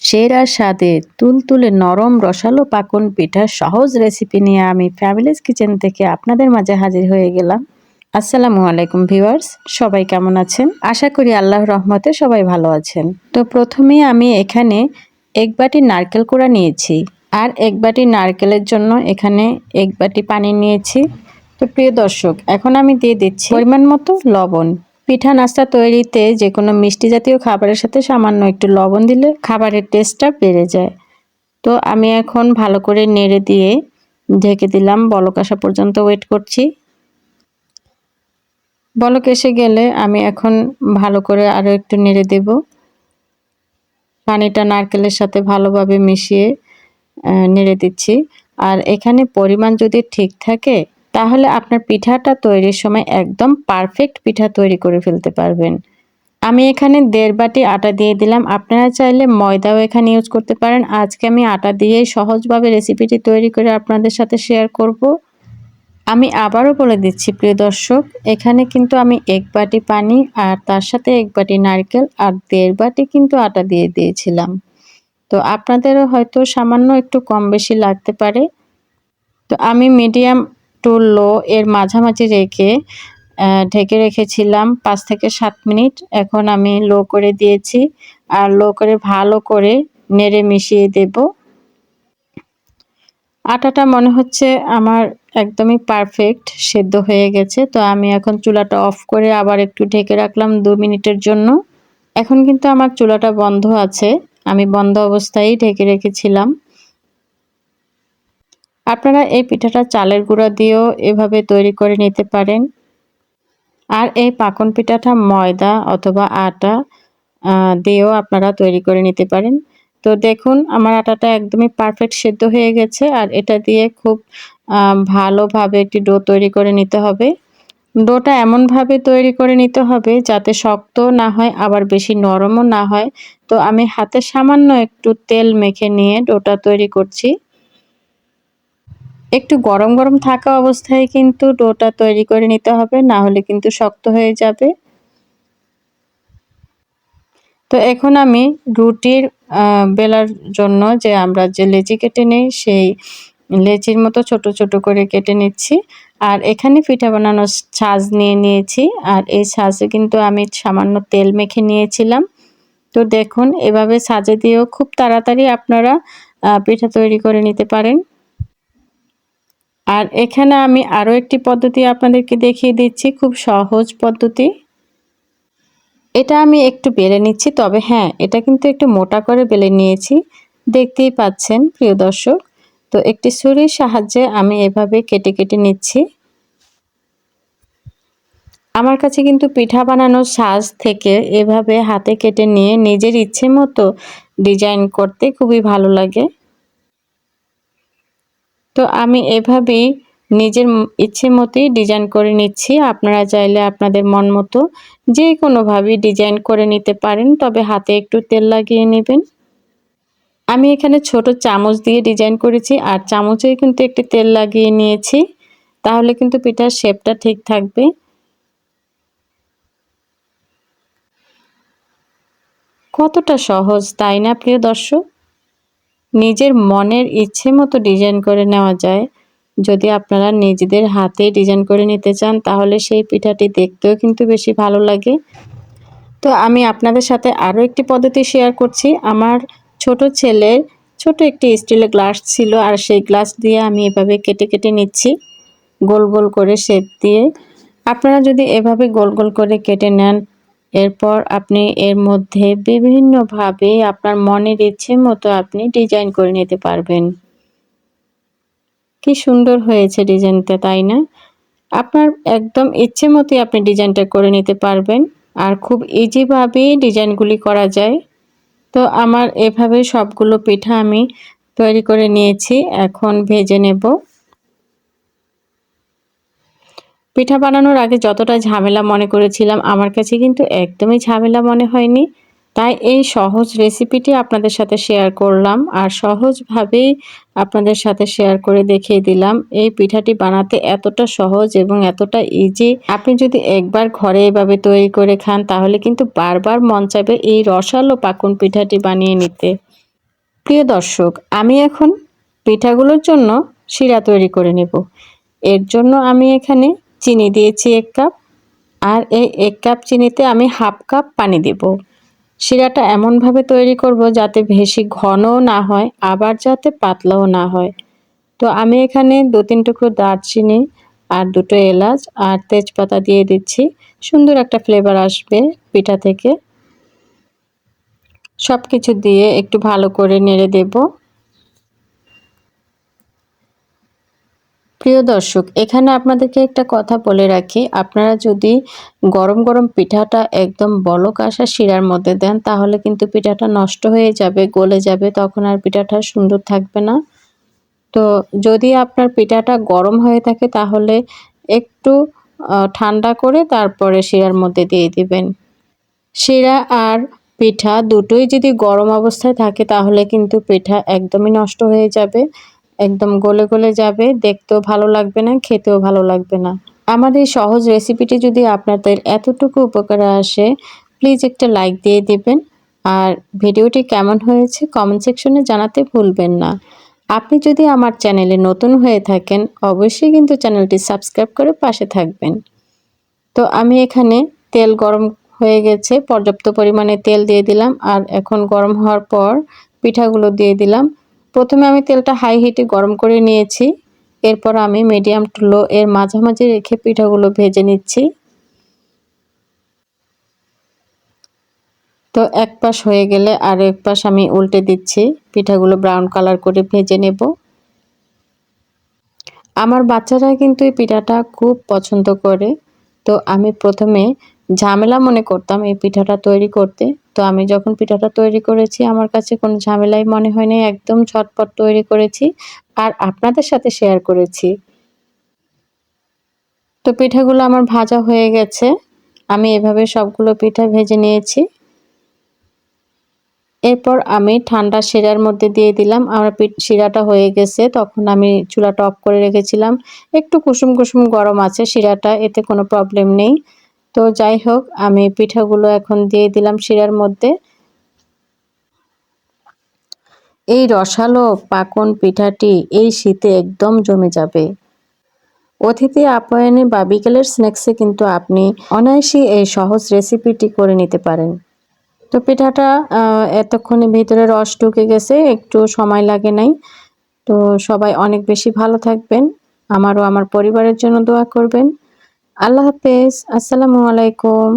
সেরা স্বাদে তুলতুলে নরম রসালো পাকন পিঠার সহজ রেসিপি নিয়ে আমি ফ্যামিলিজ কিচেন থেকে আপনাদের মাঝে হাজির হয়ে গেলাম। আসসালামু আলাইকুম ভিউয়ার্স, সবাই কেমন আছেন? আশা করি আল্লাহর রহমতে সবাই ভালো আছেন। তো প্রথমেই আমি এখানে এক বাটি নারকেল কোড়া নিয়েছি, আর এক বাটি নারকেলের জন্য এখানে এক বাটি পানি নিয়েছি। তো প্রিয় দর্শক, এখন আমি দিয়ে দিচ্ছি পরিমাণ মতো লবণ। পিঠা নাস্তা তৈরিতে যে কোনো মিষ্টি জাতীয় খাবারের সাথে সামান্য একটু লবণ দিলে খাবারের টেস্টটা বেড়ে যায়। তো আমি এখন ভালো করে নেড়ে দিয়ে ঢেকে দিলাম, বলক আসা পর্যন্ত ওয়েট করছি। বলক এসে গেলে আমি এখন ভালো করে আরও একটু নেড়ে দেব। পানিটা নারকেলের সাথে ভালোভাবে মিশিয়ে নেড়ে দিচ্ছি। আর এখানে পরিমাণ যদি ঠিক থাকে তাহলে আপনার পিঠাটা তৈরির সময় একদম পারফেক্ট পিঠা তৈরি করে ফেলতে পারবেন। আমি এখানে 1.5 বাটি আটা দিয়ে দিলাম। আপনারা চাইলে ময়দাও এখানে ইউজ করতে পারেন। আজকে আমি আটা দিয়েই সহজভাবে রেসিপিটি তৈরি করে আপনাদের সাথে শেয়ার করব। আমি আবারও বলে দিচ্ছি প্রিয় দর্শক, এখানে কিন্তু আমি 1 বাটি পানি আর তার সাথে 1 বাটি নারকেল আর 1.5 বাটি কিন্তু আটা দিয়ে দিয়েছিলাম। তো আপনাদেরও হয়তো সামান্য একটু কম বেশি লাগতে পারে। তো আমি মিডিয়াম টু লো এর মাঝামাঝি রেখে ঢেকে রেখেছিলাম 5 থেকে 7 মিনিট। এখন আমি লো করে দিয়েছি, আর লো করে ভালো করে নেড়ে মিশিয়ে দেব। আটাটা মনে হচ্ছে আমার একদমই পারফেক্ট সেদ্ধ হয়ে গেছে। তো আমি এখন চুলাটা অফ করে আবার একটু ঢেকে রাখলাম 2 মিনিটের জন্য। এখন কিন্তু আমার চুলাটা বন্ধ আছে, আমি বন্ধ অবস্থায় ঢেকে রেখেছিলাম। আপনারা এই পিঠাটা চালের গুঁড়া দিয়েও এভাবে তৈরি করে নিতে পারেন। আর এই পাকন পিঠাটা ময়দা অথবা আটা দিয়েও আপনারা তৈরি করে নিতে পারেন। তো দেখুন আমার আটাটা একদমই পারফেক্ট সেদ্ধ হয়ে গেছে, আর এটা দিয়ে খুব ভালোভাবে একটি ডো তৈরি করে নিতে হবে। ডোটা এমনভাবে তৈরি করে নিতে হবে যাতে শক্ত না হয় আবার বেশি নরমও না হয়। তো আমি হাতে সামান্য একটু তেল মেখে নিয়ে ডোটা তৈরি করছি। একটু গরম গরম থাকা অবস্থায় কিন্তু ডোটা তৈরি করে নিতে হবে, না হলে কিন্তু শক্ত হয়ে যাবে। তো এখন আমি রুটির বেলার জন্য যে আমরা যে লেচি কেটে নেই, সেই লেচির মতো ছোট ছোট করে কেটে নিচ্ছি। আর এখানে পিঠা বানানোর ছাঁচ নিয়ে নিয়েছি, আর এই ছাঁচে কিন্তু আমি সামান্য তেল মেখে নিয়েছিলাম। তো দেখুন এভাবে ছাঁচে দিয়েও খুব তাড়াতাড়ি আপনারা পিঠা তৈরি করে নিতে পারেন। আর এখানে আমি আরও একটি পদ্ধতি আপনাদেরকে দেখিয়ে দিচ্ছি, খুব সহজ পদ্ধতি। এটা আমি একটু বেলে নিচ্ছি, তবে হ্যাঁ, এটা কিন্তু একটু মোটা করে বেলে নিয়েছি, দেখতেই পাচ্ছেন প্রিয় দর্শক। তো একটি ছুরির সাহায্যে আমি এভাবে কেটে কেটে নিচ্ছি। আমার কাছে কিন্তু পিঠা বানানোর সাজ থেকে এভাবে হাতে কেটে নিয়ে নিজের ইচ্ছে মতো ডিজাইন করতে খুবই ভালো লাগে। তো আমি এভাবেই নিজের ইচ্ছে মতোই ডিজাইন করে নিচ্ছি। আপনারা চাইলে আপনাদের মন মতো যে কোনোভাবেই ডিজাইন করে নিতে পারেন, তবে হাতে একটু তেল লাগিয়ে নেবেন। আমি এখানে ছোট চামচ দিয়ে ডিজাইন করেছি, আর চামচে কিন্তু একটু তেল লাগিয়ে নিয়েছি, তাহলে কিন্তু পিঠার শেপটা ঠিক থাকবে। কতটা সহজ তাই না প্রিয় দর্শক? নিজের মনের ইচ্ছে মতো ডিজাইন করে নেওয়া যায়। যদি আপনারা নিজেদের হাতে ডিজাইন করে নিতে চান তাহলে সেই পিঠাটি দেখতেও কিন্তু বেশি ভালো লাগে। তো আমি আপনাদের সাথে আরও একটি পদ্ধতি শেয়ার করছি। আমার ছোট ছেলের ছোট একটি স্টিলের গ্লাস ছিল, আর সেই গ্লাস দিয়ে আমি এভাবে কেটে কেটে নিচ্ছি গোল গোল করে শেপ দিয়ে। আপনারা যদি এভাবে গোল গোল করে কেটে নেন, এরপর আপনি এর মধ্যে বিভিন্নভাবে আপনার মনের ইচ্ছে মতো আপনি ডিজাইন করে নিতে পারবেন। কি সুন্দর হয়েছে ডিজাইনটা, তাই না? আপনার একদম ইচ্ছে মতোই আপনি ডিজাইনটা করে নিতে পারবেন, আর খুব ইজিভাবেই ডিজাইনগুলি করা যায়। তো আমার এভাবে সবগুলো পিঠা আমি তৈরি করে নিয়েছি, এখন ভেজে নেব। পিঠা বানানোর আগে যতটা ঝামেলা মনে করেছিলাম, আমার কাছে কিন্তু একদমই ঝামেলা মনে হয়নি। তাই এই সহজ রেসিপিটি আপনাদের সাথে শেয়ার করলাম, আর সহজভাবেই আপনাদের সাথে শেয়ার করে দেখিয়ে দিলাম। এই পিঠাটি বানাতে এতটা সহজ এবং এতটা ইজি, আপনি যদি একবার ঘরে এভাবে তৈরি করে খান তাহলে কিন্তু বারবার মন চাইবে এই রসালো পাকুন পিঠাটি বানিয়ে নিতে। প্রিয় দর্শক, আমি এখন পিঠাগুলোর জন্য শিরা তৈরি করে নেব। এর জন্য আমি এখানে চিনি দিয়েছি 1 কাপ, আর এই 1 কাপ চিনিতে আমি 1/2 কাপ পানি দেব। শিরাটা এমনভাবে তৈরি করব যাতে বেশি ঘনও না হয়, আবার যাতে পাতলাও না হয়। তো আমি এখানে 2-3 টুকরো দারচিনি আর 2টো এলাচ আর তেজপাতা দিয়ে দিচ্ছি। সুন্দর একটা ফ্লেভার আসবে পিঠা থেকে। সবকিছু দিয়ে একটু ভালো করে নেড়ে দেব। প্রিয় দর্শক, এখানে আপনাদেরকে একটা কথা বলে রাখি, আপনারা যদি গরম গরম পিঠাটা একদম বলক আসা শিরার মধ্যে দেন তাহলে কিন্তু পিঠাটা নষ্ট হয়ে যাবে, গলে যাবে, তখন আর পিঠাটা সুন্দর থাকবে না। তো যদি আপনার পিঠাটা গরম হয়ে থাকে তাহলে একটু ঠান্ডা করে তারপরে শিরার মধ্যে দিয়ে দিবেন। শিরা আর পিঠা দুটোই যদি গরম অবস্থায় থাকে তাহলে কিন্তু পিঠা একদমই নষ্ট হয়ে যাবে, একদম গলে গলে যাবে, দেখতেও ভালো লাগবে না, খেতেও ভালো লাগবে না। আমার এই সহজ রেসিপিটি যদি আপনাদের এতটুকু উপকারে আসে, প্লিজ একটা লাইক দিয়ে দিবেন। আর ভিডিওটি কেমন হয়েছে কমেন্ট সেকশনে জানাতে ভুলবেন না। আপনি যদি আমার চ্যানেলে নতুন হয়ে থাকেন অবশ্যই কিন্তু চ্যানেলটি সাবস্ক্রাইব করে পাশে থাকবেন। তো আমি এখানে তেল গরম হয়ে গেছে, পর্যাপ্ত পরিমাণে তেল দিয়ে দিলাম, আর এখন গরম হওয়ার পর পিঠাগুলো দিয়ে দিলাম। প্রথমে আমি তেলটা হাই হিটে গরম করে নিয়েছি, এরপর আমি মিডিয়াম টু লো এর মাঝামাঝি রেখে পিঠাগুলো ভেজে নিচ্ছি। তো এক পাশ হয়ে গেলে আর এক পাশ আমি উল্টে দিচ্ছি, পিঠাগুলো ব্রাউন কালার করে ভেজে নেব। আমার বাচ্চারা কিন্তু এই পিঠাটা খুব পছন্দ করে। তো আমি প্রথমে ঝামেলা মনে করতাম এই পিঠাটা তৈরি করতে। তো আমি যখন পিঠাটা তৈরি করেছি আমার কাছে কোনো ঝামেলাই মনে হয়নি, একদম ঝটপট তৈরি করেছি আর আপনাদের সাথে শেয়ার করেছি। তো পিঠাগুলো আমার ভাজা হয়ে গেছে। আমি এভাবে সবগুলো পিঠা ভেজে নিয়েছি। এরপর আমি ঠান্ডা শিরার মধ্যে দিয়ে দিলাম। আমার শিরাটা হয়ে গেছে। তখন আমি চুলাটা অফ করে রেখেছিলাম। একটু কুসুম কুসুম গরম আছে শিরাটা, এতে কোনো প্রবলেম নেই। তো যাই হোক, আমি পিঠাগুলো এখন দিয়ে দিলাম শিরার মধ্যে। এই রসালো পাকন পিঠাটি এই শীতে একদম জমে যাবে। অতিথি আপ্যায়নে বা বিকেলের স্ন্যাক্সে কিন্তু আপনি অনায়াসেই এই সহজ রেসিপিটি করে নিতে পারেন। তো পিঠাটা এতক্ষণে ভিতরে রস ঢুকে গেছে, একটু সময় লাগে নাই। তো সবাই অনেক বেশি ভালো থাকবেন। আমারও আমার পরিবারের জন্য দোয়া করবেন। আল্লাহ হাফেজ। আসসালামু আলাইকুম।